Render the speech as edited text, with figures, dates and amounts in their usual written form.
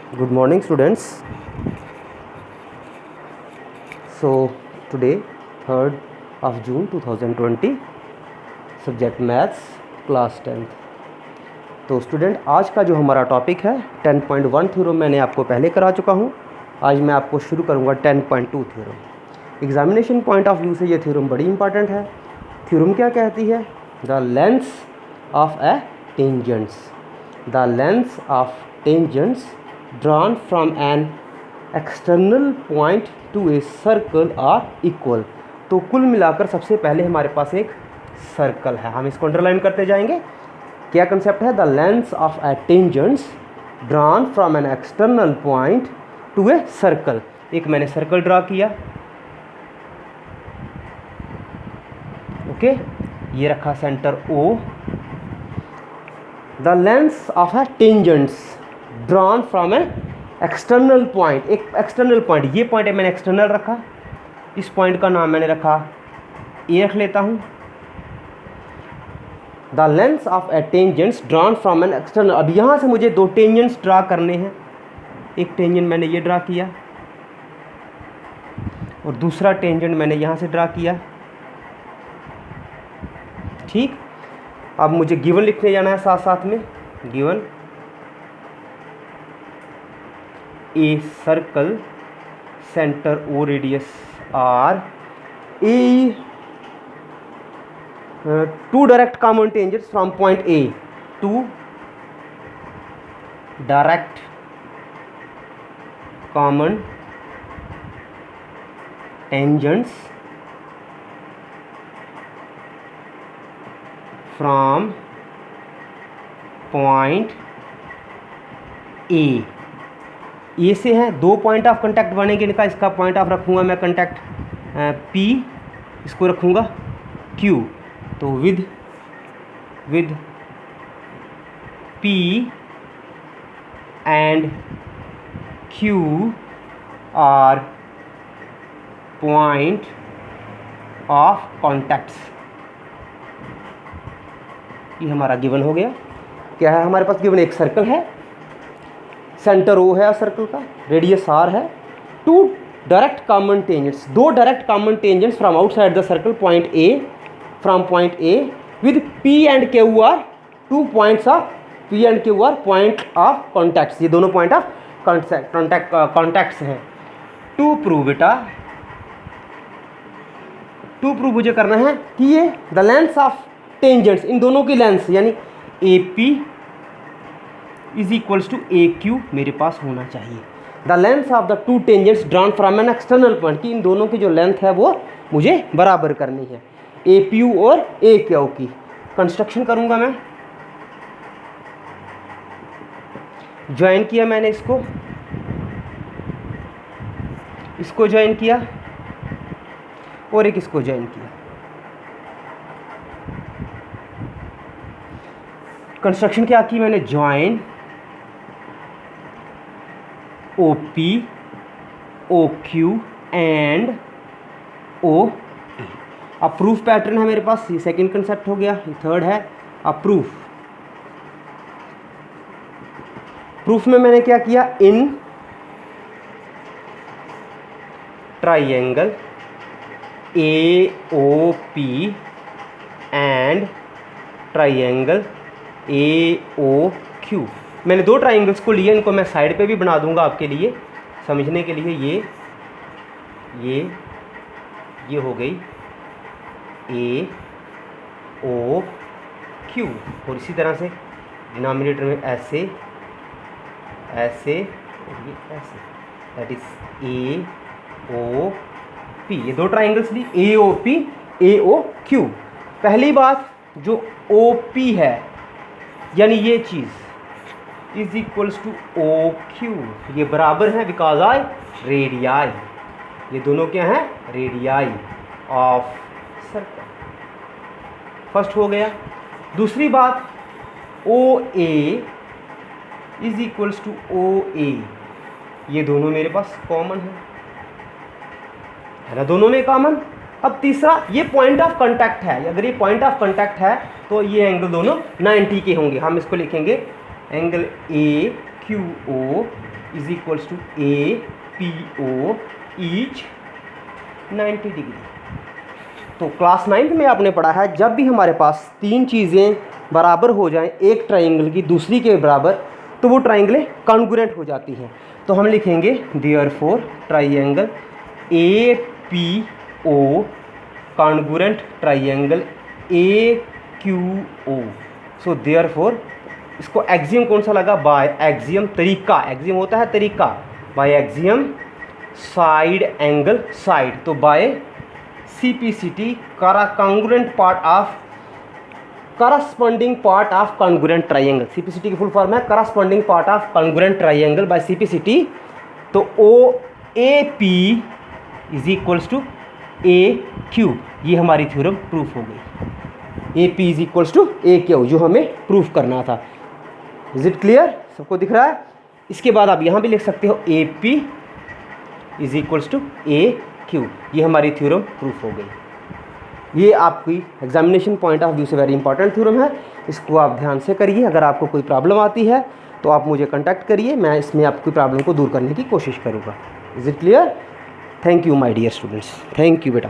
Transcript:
Good morning, students. So today, 3rd of June 2020, subject maths class 10th। तो student, आज का जो हमारा टॉपिक है 10.1 थ्योरम मैंने आपको पहले करा चुका हूँ। आज मैं आपको शुरू करूँगा 10.2 theorem. Examination point of view से ये थ्योरम बड़ी इंपॉर्टेंट है। थ्योरम क्या कहती है? The length of A tangents, the length of tangents drawn from an external point to a circle are equal। तो कुल मिलाकर सबसे पहले हमारे पास एक सर्कल है, हम इसको अंडरलाइन करते जाएंगे। क्या कंसेप्ट है? The length of A tangents drawn from an external point two a circle. एक मैंने सर्कल ड्रा किया, ओके, ये रखा centre O। The length of A tangents drawn from an external point, एक एक्सटर्नल पॉइंट, ये point है मैंने external रखा, इस पॉइंट का नाम मैंने रखा ए रख लेता हूँ। The length of A tangents drawn from an external. अब यहाँ से मुझे दो टेंजेंट्स ड्रा करने हैं। एक टेंजेंट मैंने ये ड्रा किया और दूसरा टेंजेंट मैंने यहाँ से ड्रा किया, ठीक। अब मुझे गिवन लिखने जाना है साथ साथ में। Given a circle centre O radius R, a two direct common tangents from point A, two direct common tangents from point A। A से हैं, दो पॉइंट ऑफ कांटेक्ट बनेंगे इनका। इसका पॉइंट ऑफ रखूँगा मैं कांटेक्ट P, इसको रखूँगा Q। तो with P and Q are point of contacts. ये हमारा गिवन हो गया। क्या है हमारे पास गिवन? एक सर्कल है, सेंटर O है सर्कल का, रेडियस R है, टू डायरेक्ट कॉमन टेंजेंट्स, दो direct common tangents from outside the circle point A, from point A with P and Q are two points of P and Q are point of contacts. ये दोनों point of contacts हैं। To prove बेटा, to prove मुझे करना है कि ये the length of tangents, इन दोनों की लेंथ यानी AP is equals to AQ मेरे पास होना चाहिए। The length of the two tangents drawn from an external point, कि इन दोनों की जो लेंथ है वो मुझे बराबर करनी है, APU और AQ की। कंस्ट्रक्शन करूंगा मैं, ज्वाइन किया मैंने इसको ज्वाइन किया और एक इसको ज्वाइन किया। कंस्ट्रक्शन क्या की मैंने? Join OP OQ and OA। अब प्रूफ पैटर्न है मेरे पास, ये सेकंड कंसेप्ट हो गया, ये थर्ड है। अब प्रूफ में मैंने क्या किया? In triangle AOP and triangle AOQ, मैंने दो ट्राइंगल्स को लिए, इनको मैं साइड पे भी बना दूंगा आपके लिए समझने के लिए। ये हो गई AOQ, और इसी तरह से डिनोमिनेटर में ऐसे और ये ऐसे, दैट इज AOP। ये दो ट्राइंगल्स ली, AOP AOQ। पहली बात, जो OP है यानी ये चीज़ इज इक्वल्स टू OQ, ये बराबर है बिकॉज आई रेडियाई, ये दोनों क्या हैं? Radii of circle. फर्स्ट हो गया। दूसरी बात, OA is equals to OA, ये दोनों मेरे पास कॉमन है ना, दोनों में कॉमन। अब तीसरा, ये पॉइंट ऑफ कांटेक्ट है, अगर ये पॉइंट ऑफ कांटेक्ट है तो ये एंगल दोनों 90 के होंगे। हम इसको लिखेंगे angle AQO is equals to A P O each 90 degree. तो क्लास 9th में आपने पढ़ा है जब भी हमारे पास तीन चीज़ें बराबर हो जाएं एक ट्राइंगल की दूसरी के बराबर, तो वो ट्राइंगलें कॉन्ग्रुएंट हो जाती हैं। तो हम लिखेंगे therefore triangle A P O congruent triangle A Q O. So therefore इसको एक्सियम कौन सा लगा? बाय एक्सियम तरीका, एक्सियम होता है तरीका, by axiom side angle side. तो by CPCT congruent part of corresponding part of congruent triangle. CPCT की फुल फॉर्म है corresponding part of congruent triangle by CPCT। तो OAP is equals to AQ। ये हमारी theorem proof हो गई। AP is equals to AQ जो हमें proof करना था। Is it clear? सबको दिख रहा है? इसके बाद आप यहाँ भी लिख सकते हो AP is equals to AQ। ये हमारी थ्योरम प्रूफ हो गई। ये आपकी एग्जामिनेशन पॉइंट ऑफ व्यू से वेरी इंपॉर्टेंट थ्योरम है, इसको आप ध्यान से करिए। अगर आपको कोई प्रॉब्लम आती है तो आप मुझे कांटेक्ट करिए, मैं इसमें आपकी प्रॉब्लम को दूर करने की कोशिश करूँगा। Is it clear? Thank you my dear students, thank you बेटा।